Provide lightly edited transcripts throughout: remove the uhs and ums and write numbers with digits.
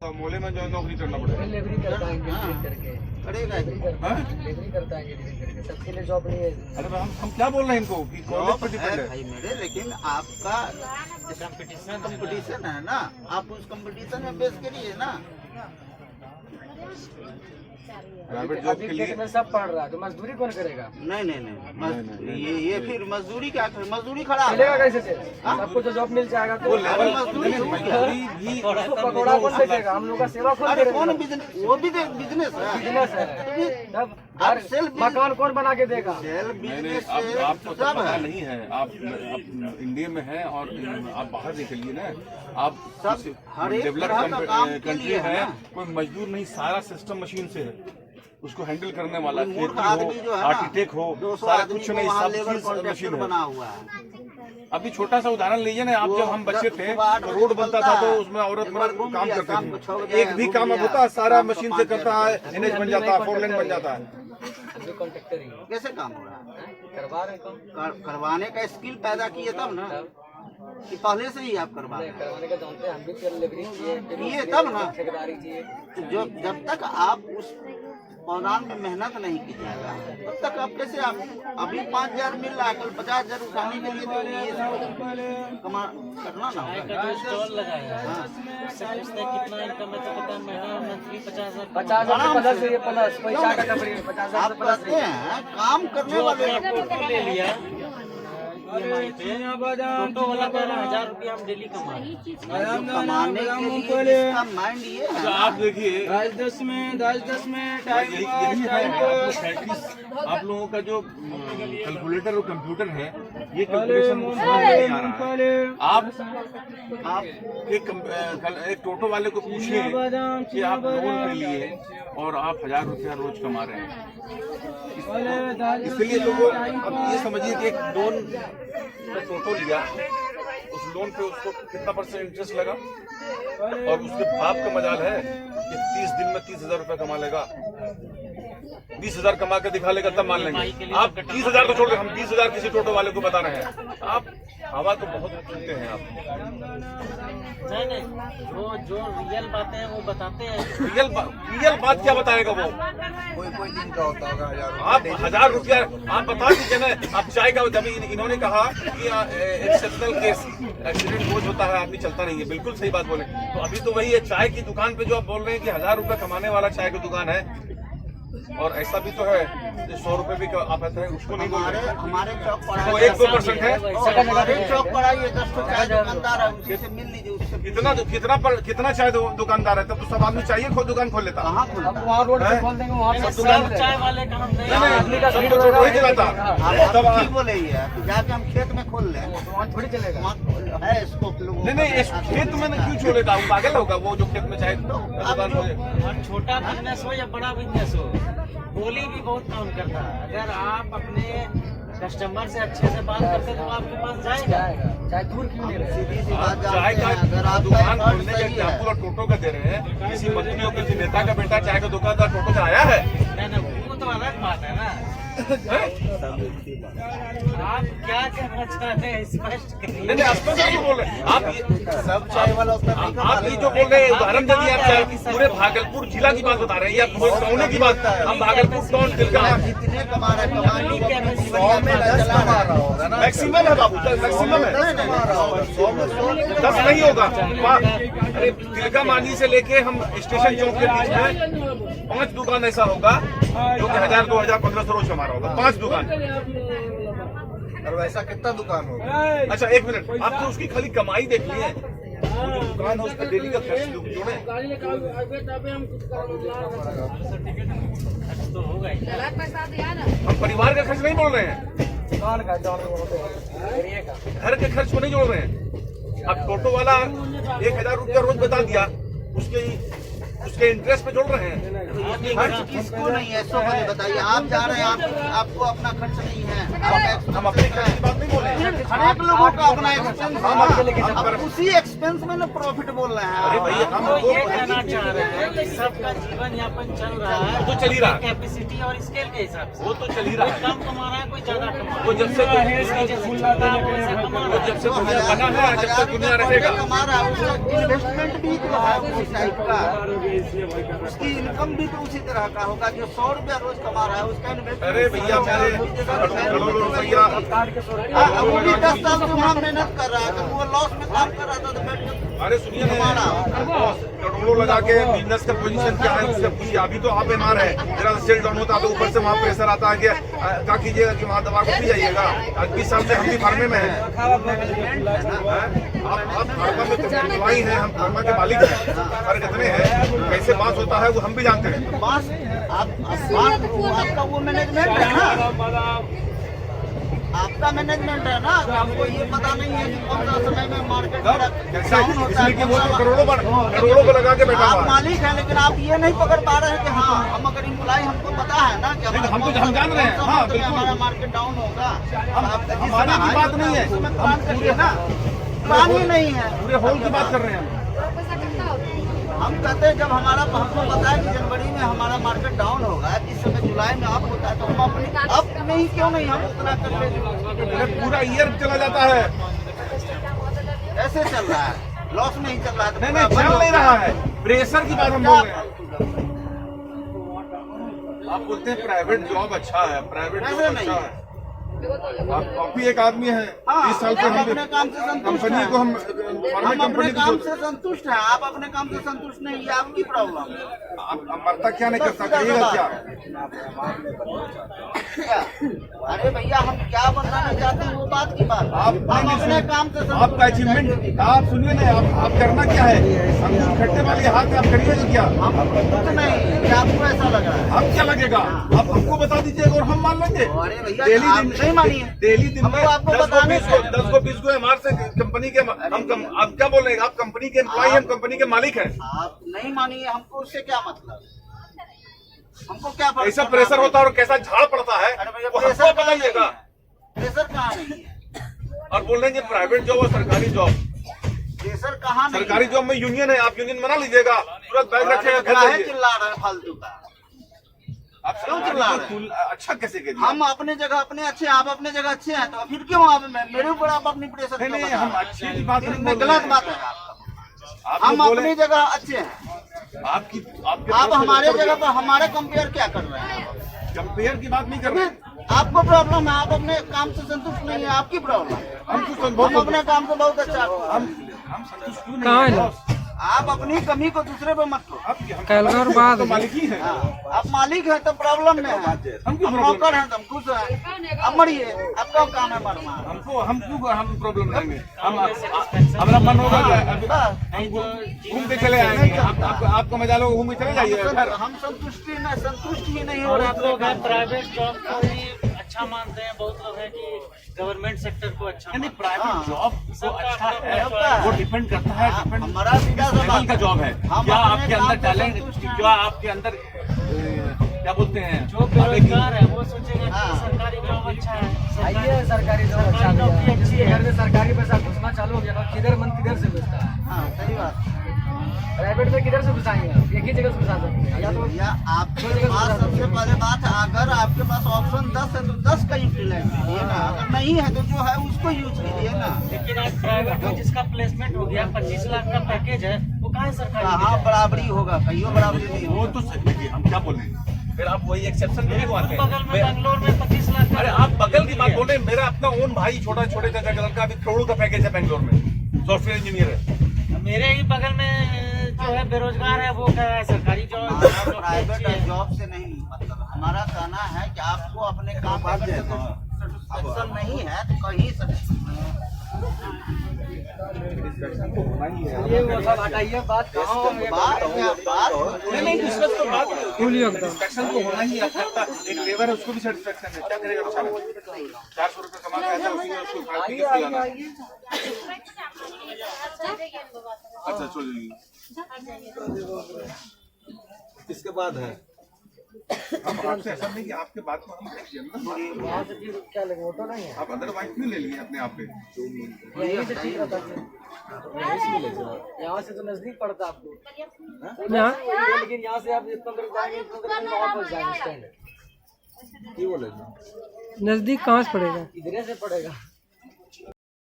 मोहल्ले में जो है नौकरी करना पड़ेगा। डिलीवरी करता है इंजीनियरिंग करके डिलीवरी करता है इंजीनियरिंग करके, सबके लिए जॉब नहीं है। अरे हम क्या बोल रहे हैं इनको कि कॉलेज पर डिपेंड है भाई मेरे, लेकिन आपका कंपटीशन है ना, आप उस कंपटीशन में बेस करिए ना। प्राइवेट जॉब अभी के लिए खेत में सब पढ़ रहा है तो मजदूरी कौन करेगा? नहीं, ये फिर मजदूरी क्या, मजदूरी खड़ा चलेगा कैसे चले? सबको तो जॉब मिल जाएगा तो लेवल मजदूरी भी उसको पकौड़ा कौन बेचेगा? हम लोग का सेवा कौन अरे करेगा? कौन बिजनेस, वो भी बिजनेस है। बिजनेस है तब आप घर सेल्फ मकान कौन बना के देगा? सेल्फ मैंने बिजनेस अब आपको सब पता है। नहीं है, आप इंडिया में हैं और आप बाहर निकलिए ना, आप सब हर एक डेवलप तरह का काम के कंट्री लिए है है, ना। कोई मजदूर नहीं, सारा सिस्टम मशीन से है, उसको हैंडल करने वाला कोई मूर्ख खेती आदमी जो हो, है ना, आर्किटेक्ट हो, 200 सारा आदमी कुछ को नहीं, वहाँ सब लेबर चीज कॉन्ट्रैक्टर मशीन है। बना हुआ है। अभी छोटा सा उदाहरण लीजिए ना, आप वो जब हम बच्चे थे सुबह 8 तो बजे रोड बनता था निकलता तो है, उसमें औरत एक बार मर्द घूम काम लिया, करते शाम को 6 थे, बजे एक भी घूम काम अब लिया, होता है, सारा शाम को मशीन से 5 करता है, बजे। एनएच बन जाता है, 4 लेन बन जाता है। अभी कॉन्ट्रैक्टर ही कैसे काम हो रहा है? करवा रहे काम करवाने का स्किल पैदा किए तब ना, कि पहले से ही आप करवा रहे हैं। करवाने का जानते हैं, हम भी डिलीवरी ये तब ना, ठेकेदारी चाहिए। जो जब तक आप उस मैदान में मेहनत नहीं कीजिएगा तब तक आप कैसे, आप अभी 5,000 मिल रहा है, कल 50,000 उठाने के लिए तो ये कमा करना ना होगा। जो स्टॉल लगाया है उससे पूछते हैं कितना इनकम है, तो कहता है महीना मंथली 50,000। 50,000 से प्लस है, ये प्लस कोई चार्ट का 50,000 आप से प्लस कहते हैं काम करने जो वाले अपने टोटो ले लिया EMI पे, टोटो वाला कह रहा है 1,000 रुपया हम डेली कमा रहे हैं। कमाने के लिए इसका माइंड ये है तो ना, आप देखिए 10 में यही है आप लोगों का जो कैलकुलेटर और कंप्यूटर है, ये कैलकुलेशन समझ में नहीं आ रहा है। आप एक टोटो वाले को पूछिए कि आप लोन पे लिए और आप 1,000 रुपया रोज कमा रहे हैं, इसलिए लोगों अब ये समझिए कि एक लोन पे टोटो लिया, उस लोन पे उसको कितना % इंटरेस्ट लगा, और उसके बाप का मजाल है कि 30 दिन में 30,000 रुपया कमा लेगा, 20,000 कमा के दिखा लेगा, तब मान लेंगे। आप 30,000 को छोड़ के हम 20,000 किसी टोटो वाले को बता रहे हैं, आप हवा तो बहुत सुनते हैं आप। नहीं, वो जो रियल बातें हैं वो बताते हैं। रियल बात क्या बताएगा वो? कोई दिन का होता होगा आप 1,000 रुपया आप बता दीजिए ना। आप चाय का, जब इन्होंने कहा कि एक्सेप्शनल केस एक्सीडेंट रोज होता है, आदमी चलता नहीं है, बिल्कुल सही बात बोले। तो अभी तो वही है, चाय की दुकान पे जो आप बोल रहे हैं कि 1,000 रुपया कमाने वाला चाय की दुकान है, और ऐसा भी तो है 100 रुपए भी आप कहते हैं, उसको नहीं बोल रहे। हमारे चौक पर वो 1-2% है। हमारे चौक पर आइए, 10 चाय दुकानदार है, उसी से मिल लीजिए, उससे कितना चाय दुकानदार है, तब तो सब आदमी चाहिए खुद दुकान खोल लेता। कहाँ खुलता अब वहाँ रोड पे खोल देंगे, वहाँ सब दुकान सब चाय वाले का हम नहीं नहीं, आदमी का सब भीड़ तो होगा। वही चलाता। आप तब ठीक बोले ही है, तो जाके हम खेत में खोल लें, वहाँ थोड़ी चलेगा। वहाँ है स्कोप लोगों नहीं, इस खेत में क्यों छोड़ेगा? वो पागल होगा वो जो खेत में चाहे दुकान खोले। और छोटा बिजनेस हो या बड़ा बिजनेस हो, बोली भी बहुत काउंट करता है। अगर आप अपने कस्टमर से अच्छे से बात करते तो आपके पास जाएगा। चाहे दूर क्यों नहीं रहे। सीधी सी बात चाय जानते हैं, अगर का आपका दुकान effort खोलने का सही है, एग्जाम्पल और टोटो का दे रहे हैं, किसी मंत्री और किसी नेता का बेटा चाय का दुकानदार टोटो चलाया है? नहीं, वो तो अलग बात है ना। आप क्या कहना चाहते हैं स्पष्ट करिए। नहीं, स्पष्ट नहीं बोल रहे आप। सब चाय वाला उतना नहीं कमा आप ये जो बोल रहे हैं उदाहरण दे दिए, आप चाहे पूरे भागलपुर जिला की बात बता रहे हैं या कोने की बात। हम भागलपुर टाउन तिलका जितने कमा रहा है, कमाने के 100 में 10 कमा रहा होगा ना, मैक्सिमम है बाबू, मैक्सिमम है। 10 कमा रहा होगा, 100 में 100 10 नहीं होगा। अरे तिलका मांझी से लेके हम स्टेशन चौक के बीच में 5 दुकान ऐसा होगा जो कि 1,000, 2,000, 1,500 रोज हमारा होगा, 5 दुकान। और वैसा कितना दुकान होगा? अच्छा, 1 मिनट, आप तो उसकी खाली कमाई देख लिए, वो जो दुकान है उसका डेली का खर्च जोड़े। तो होगा ही। हम परिवार का खर्च नहीं बोल रहे हैं, दुकान का एरिया का घर के खर्च को नहीं जोड़ रहे हैं। अब टोटो वाला 1,000 रुपया रोज बता दिया, उसके उसके इंटरेस्ट पे जोड़ रहे हैं। खर्च किसको नहीं है, सो मुझे बताइए। आप जा रहे हैं, आपको अपना खर्च नहीं है, हम अपने खर्च की बात नहीं बोले हैं। हर एक लोगों का अपना एक्सपेंस है, अब उसी एक्सपेंस में ना प्रॉफिट बोल रहे हैं। अरे भैया हम तो तो ये कहना चाह रहे हैं कि सबका जीवन यापन चल रहा है वो तो चल ही रहा है। कैपेसिटी और स्केल के हिसाब से। वो तो चल ही रहा कोई है। कम कमा रहा है, कोई ज्यादा कमा रहा है। वो जब से इसकी जैसे चलता है, वो वैसा कमा रहा है। जब से दुनिया बना है, जब तक दुनिया रहेगा। कमा रहा है, उसका इन्वेस्टमेंट भी तो है उस टाइप का, उसकी इनकम भी तो उसी तरह का होगा। जो 100 रुपया रोज कमा रहा है, उसका इन्वेस्टमेंट। अरे भैया मेरे करोड़ों रुपया वो भी 10 साल से वहाँ मेहनत कर रहा है, तो वो लॉस में काम कर रहा था तो बैठ के अरे सुनिए ना, करोड़ों लगा के बिजनेस का पोजीशन क्या है उससे पूछिए। अभी तो आप बीमार है, जरा सेल डाउन होता है तो ऊपर से वहाँ प्रेशर आता है कि क्या कीजिएगा कि वहाँ दवा को पी जाइएगा। 20 साल से हम भी फार्मे में हैं। आप फार्मा में एम्प्लॉई हैं, हम फार्मा के मालिक हैं। फर्क इतने हैं, कैसे बात होता है वो हम भी जानते हैं। बस आपका वो मैनेजमेंट है ना, आपका मैनेजमेंट है ना, तो आपको ये पता नहीं है कि कौन सा समय में मार्केट डाउन होता है। इसलिए कि वो तो करोड़ों को लगा के बैठा आप हुआ है। मालिक हैं, लेकिन आप ये नहीं पकड़ पा रहे हैं कि हाँ, हम अगर इम्प्लाई, हमको पता है ना कि हम जान रहे हैं, हाँ, बिल्कुल। हमारा मार्केट डाउन होगा। हमारे की बात नहीं है, उसमें प्लान करिए ना, प्लान ही नहीं है। पूरे होल की बात कर रहे हैं हम कहते हैं जब हमको पता है कि जनवरी में हमारा मार्केट डाउन होगा, इस समय जुलाई में अप होता है, तो हम अपने अप में ही क्यों नहीं हम उतना कर ले। अरे पूरा ईयर चला जाता है। ऐसे चल रहा है, लॉस में ही चल रहा है। तो नहीं चल नहीं रहा है, प्रेशर की बात हम बोल रहे हैं। आप बोलते हैं प्राइवेट जॉब अच्छा है, प्राइवेट जॉब अच्छा है। आप भी एक आदमी है, 30 साल से हम हम अपने काम से संतुष्ट कंपनी हैं। को हम हम अपने काम से संतुष्ट हैं, आप अपने काम से संतुष्ट नहीं, ये आपकी प्रॉब्लम है। आप मरता क्या नहीं करता, करिएगा क्या? अरे भैया, हम क्या बनाना चाहते हैं वो बात की बात। आप हम अपने काम से संतुष्ट आपका अचीवमेंट आप सुनिए ना, आप करना क्या है? हम खट्टे वाले हाथ में आप करिएगा क्या? हम कुछ नहीं, ये आपको ऐसा लग रहा है। हम क्या लगेगा? आप हमको बता दीजिएगा और हम मान लेंगे। अरे भैया, आप नहीं मानिए। डेली दिन में हमको आपको 10 बताने को 20 को एमआर से कंपनी के आप क्या बोल रहे हैं? आप कंपनी के एम्प्लॉई, हम कंपनी के मालिक हैं। आप नहीं मानिए, हमको उससे क्या मतलब, हमको क्या फर्क कैसा पड़ता प्रेशर है? होता है और कैसा झाड़ पड़ता है अरे भैया, वो प्रेशर हमको कहाँ नहीं बताइएगा। है? प्रेशर कहाँ नहीं है? और बोल रहे हैं प्राइवेट जॉब और सरकारी जॉब। प्रेशर कहाँ नहीं सरकारी जॉब में यूनियन है, आप यूनियन बना लीजिएगा, तुरंत बैग रखेगा, घर है? जाइए। चिल्ला रहे हैं फालतू का। आप क्यों चिल्ला रहे हैं? अच्छा कैसे करिए? हम अपने जगह अपने अच्छे हैं, आप अपने जगह अच्छे हैं, तो फिर क्यों आप मेरे ऊपर आप अपनी प्रेशर नहीं नहीं, हम अच्छी की बात नहीं बोल रहे गलत हैं। बात है आपका। आप हम लोग बोले अपनी जगह अच्छे हैं, आपकी आप हमारे जगह पर हमारे कंपेयर क्या कर रहे हैं? कंपेयर की बात नहीं कर रहे। फिर आपको प्रॉब्लम है, आप अपने काम से संतुष्ट नहीं है, आपकी प्रॉब्लम है। हम कुछ हम अपने काम से बहुत अच्छा हैं। हम संतुष्ट क्यों नहीं हैं? आप अपनी कमी को दूसरे पे मत करो। हम तो मालिक ही हैं। आप मालिक हैं तो प्रॉब्लम में है, हम क्यों हम प्रॉब्लम? नौकर हैं तो हम खुश हैं। अब मरिए, आपका काम है मरना। हम क्यों हम प्रॉब्लम लेंगे? हमारा मन होगा घूम के चले आएंगे। आपका मजा लो, घूम के चले जाइए। हम संतुष्ट ही नहीं हो रहे। बहुत लोग हैं प्राइवेट जॉब को ही अच्छा मानते हैं, बहुत लोग हैं कि गवर्नमेंट सेक्टर को अच्छा नहीं, मानते प्राइवेट जॉब तो अच्छा है, सबका वो डिपेंड करता है, डिपेंड हमारा सीधा सा लेवल का बात जॉब है। हम क्या अपने आपके काम अंदर से टैलेंट, संतुष्ट हैं। क्या आपके अंदर क्या बोलते हैं, जो बेरोजगार है वो सोचेगा कि हाँ। सरकारी जॉब अच्छा है। आइए सरकारी जॉब अच्छा सरकारी नौकरी अच्छी है, है। घर में सरकारी पैसा घुसना चालू हो गया ना, किधर मन किधर से घुसता है। हाँ, सही बात। प्राइवेट में किधर से घुसाएंगे आप? एक ही जगह से घुसा सकते हैं, या तो भैया, आपके पास सबसे पहले बात है, अगर आपके पास ऑप्शन 10 है तो 10 का यूटिलाइज कीजिए ना, अगर नहीं है तो जो है उसको यूज कीजिए ना। लेकिन आज प्राइवेट में जिसका प्लेसमेंट हो गया 25 लाख का पैकेज है, वो कहाँ सरकारी कहाँ बराबरी होगा, कहीं बराबरी नहीं वो होगा। तो सही है। हम क्या बोले, फिर आप वही एक्सेप्शन नहीं मानते हैं। बगल में बेंगलोर में 25 लाख का अरे आप बगल की बात बोले, मेरा अपना ओन भाई छोटे चाचा का लड़का अभी करोड़ों का पैकेज है बेंगलोर में, सॉफ्टवेयर इंजीनियर है। मेरे ही बगल में जो है बेरोजगार है, वो कह रहा है सरकारी जॉब प्राइवेट जॉब से नहीं मतलब, हमारा कहना है कि आपको अपने काम का सेटिस्फेक्शन नहीं है तो कहीं ये वो सब हटाइए, बात कहाँ हो गई? नहीं डिस्कस तो बात सेटिस्फेक्शन तो होना ही है। एक लेबर है, उसको भी सेटिस्फेक्शन है, क्या करेगा बेचारा? 400 रुपये कमा के आता है, उसी में उसको खाने पीने को जाना है। अच्छा चलिए। इसके बाद है। अब आपसे ऐसा नहीं कि आपके बात को हम जनता वहाँ से फिर क्या लगे, ऑटो नहीं है? आप अदरवाइज क्यों ले लिए अपने आप पे? यहीं से ठीक रहता है। यहाँ से तो नजदीक पड़ता है आपको, लेकिन यहाँ से आप इतना दूर जाएंगे, इतना दूर में वापस जाएंगे स्टैंड। की बोलेगा नजदीक कहाँ से पड़ेगा? इधर से पड़ेगा।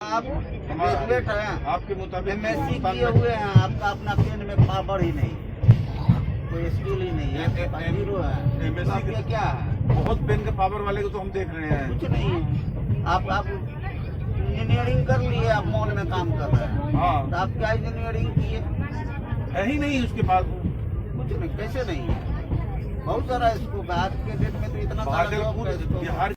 आप ग्रेजुएट हैं, आपके मुताबिक MSc किए हुए हैं, आपका अपना पेन में पावर ही नहीं, कोई स्किल ही नहीं है, जीरो है। MSc आप ये क्या है? बहुत पेन के पावर वाले को तो हम देख रहे हैं। कुछ नहीं है। आप इंजीनियरिंग कर लिए, आप मॉल में काम कर रहे हैं, हाँ, तो आप क्या इंजीनियरिंग किए? है ही नहीं उसके पास। कुछ नहीं, कैसे नहीं है? बहुत सारा स्कोप है आज के डेट में, तो इतना सारा भागलपुर job का scope है। बिहार